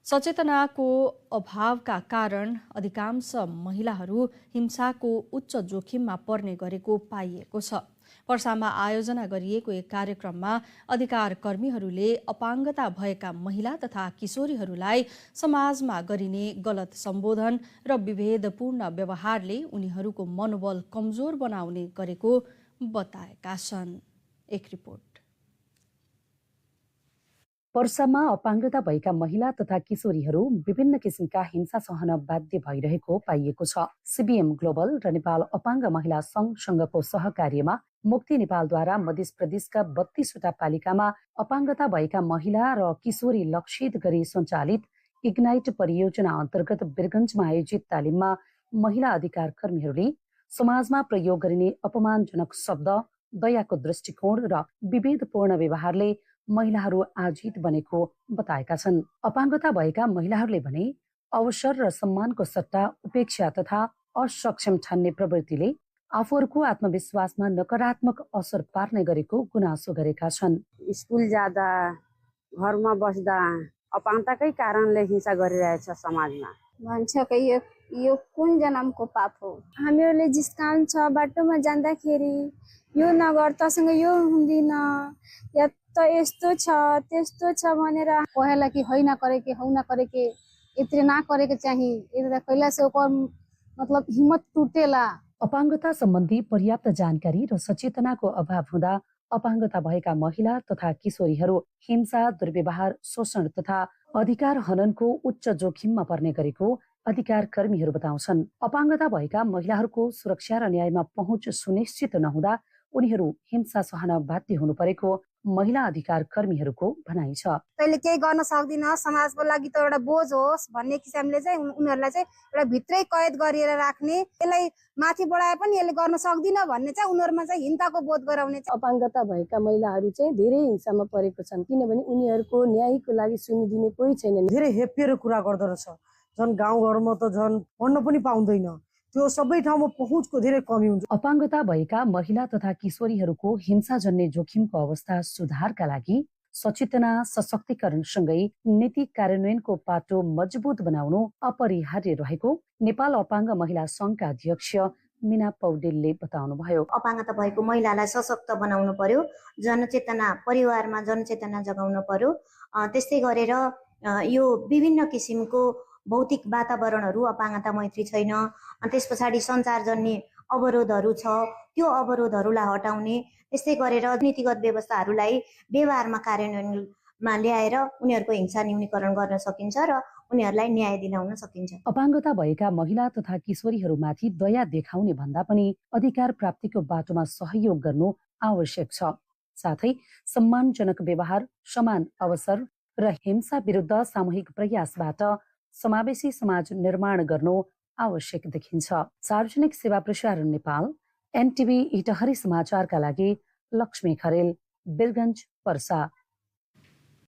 सचेतनाको अभावका कारण अधिकांश महिलाहरू हिंसाको उच्च जोखिममा पर्ने गरेको पाइएको छ। पर्सामा आयोजना गरिएको एक कार्यक्रममा अधिकार कर्मीहरूले अपाङ्गता भएका महिला तथा किशोरीहरूलाई समाजमा गरिने गलत सम्बोधन र विभेदपूर्ण व्यवहारले उनीहरूको मनोबल कमजोर बनाउने गरेको बताएका छन्। एक रिपोर्ट। पर्सामा अपाङ्गता भएका महिला तथा किशोरीहरू विभिन्न किसिमका हिंसा सहन बाध्य भइरहेको पाइएको छ। सीबीएम ग्लोबल र नेपाल अपाङ्ग महिला संघको सहकार्यमा मुक्ति नेपालद्वारा मध्य प्रदेशका 32वटा पालिकामा अपाङ्गता भएका महिला र किशोरी लक्षित गरी सञ्चालित इग्नाइट परियोजना अन्तर्गत वीरगञ्जमा आयोजित तालिममा महिला अधिकार कर्मीहरूले समाजमा प्रयोग गरिने अपमानजनक शब्द, दयाको दृष्टिकोण र विभेदपूर्ण व्यवहारले महिलाहरू आजित बनेको बताएका छन्। अपाङ्गता भएका महिलाहरूले भने अवसर र सम्मानको सट्टा उपेक्षा तथा असक्षम ठान्ने प्रवृत्तिले आफूहरूको आत्मविश्वासमा नकारात्मक असर पार्ने गरेको गुनासो गरेका छन्। स्कुल जाँदा, घरमा बस्दा अपाङ्गताकै कारणले हिंसा गरिरहेछ समाजमा। भन्छ कि यो कुन जन्मको पाप हो। हामीहरूले जिस्कान छ बाटोमा जाँदाखेरि यो नगर, तसँग यो हुँदैन, या त यस्तो छ त्यस्तो छ भनेर कहला कि होइन करेके हौ न करेके इतने ना करेके चाहिए, इतना कैला से ओकर मतलब हिम्मत टुटेला। अपाङ्गता सम्बन्धी पर्याप्त जानकारी र सचेतनाको अभाव हुँदा अपाङ्गता भएका महिला तथा किशोरीहरू हिंसा, दुर्व्यवहार, शोषण तथा अधिकार हननको उच्च जोखिममा पर्ने गरेको अधिकार कर्मीहरू बताउँछन्। अपाङ्गता भएका महिलाहरूको सुरक्षा र न्यायमा पहुँच सुनिश्चित नहुँदा उनीहरू हिंसा सहन बाध्य हुनु परेको महिला अधिकार कर्मीहरूको भनाइ छ। तैले केही गर्न सक्दिन, समाजको लागि त एउटा बोझ होस् भन्ने किसिमले चाहिँ उनीहरूलाई चाहिँ एउटा भित्रै कैद गरेर राख्ने, यसलाई माथि बढाए पनि यसले गर्न सक्दिन भन्ने चाहिँ उनीहरूमा चाहिँ हिंसाको बोध गराउने। अपाङ्गता भएका महिलाहरू चाहिँ धेरै हिंसामा परेको छन्, किनभने उनीहरूको न्यायको लागि सुनिदिने कोही छैन। धेरै हेपिएर कुरा गर्दो रहेछ, झन् गाउँघरमा त झन् पढ्न पनि पाउँदैन, त्यो सबै ठाउँमा पहुँचको धेरै कमी हुन्छ। अपाङ्गता भएका महिला तथा किशोरीहरूको हिंसाजन्य जोखिमको अवस्था सुधारका लागि सचेतना, सशक्तिकरणसँगै नीति कार्यान्वयनको पाटो मजबुत बनाउनु अपरिहार्य रहेको नेपाल अपाङ्ग महिला संघका अध्यक्ष मीना पौडेलले बताउनुभयो। अपाङ्गता भएको महिलालाई सशक्त बनाउनु पर्यो, जनचेतना परिवारमा जनचेतना जगाउनु पर्यो। त्यस्तै गरेर यो विभिन्न किसिमको भौतिक वातावरणहरू अपाङ्गता मैत्री छैन, त्यस पछाडि सञ्चारजन्य अवरोधहरू छ, त्यो अवरोधहरूलाई हटाउने, त्यस्तै गरेर नीतिगत व्यवस्थाहरूलाई व्यवहारमा कार्यान्वयनमा ल्याएर उनीहरूको हिंसा न्यूनीकरण गर्न सकिन्छ र उनीहरूलाई न्याय दिलाउन सकिन्छ। अपाङ्गता भएका महिला तथा किशोरीहरूमाथि दया देखाउने भन्दा पनि अधिकार प्राप्तिको बाटोमा सहयोग गर्नु आवश्यक छ। साथै सम्मानजनक व्यवहार, समान अवसर र हिंसा विरुद्ध सामूहिक प्रयासबाट समावेशी समाज निर्माण गर्नु आवश्यक देखिन्छ। सार्वजनिक सेवा प्रसारण नेपाल, एनटिभी इटहरी समाचारका लागि लक्ष्मी खरेल, वीरगञ्ज, पर्सा।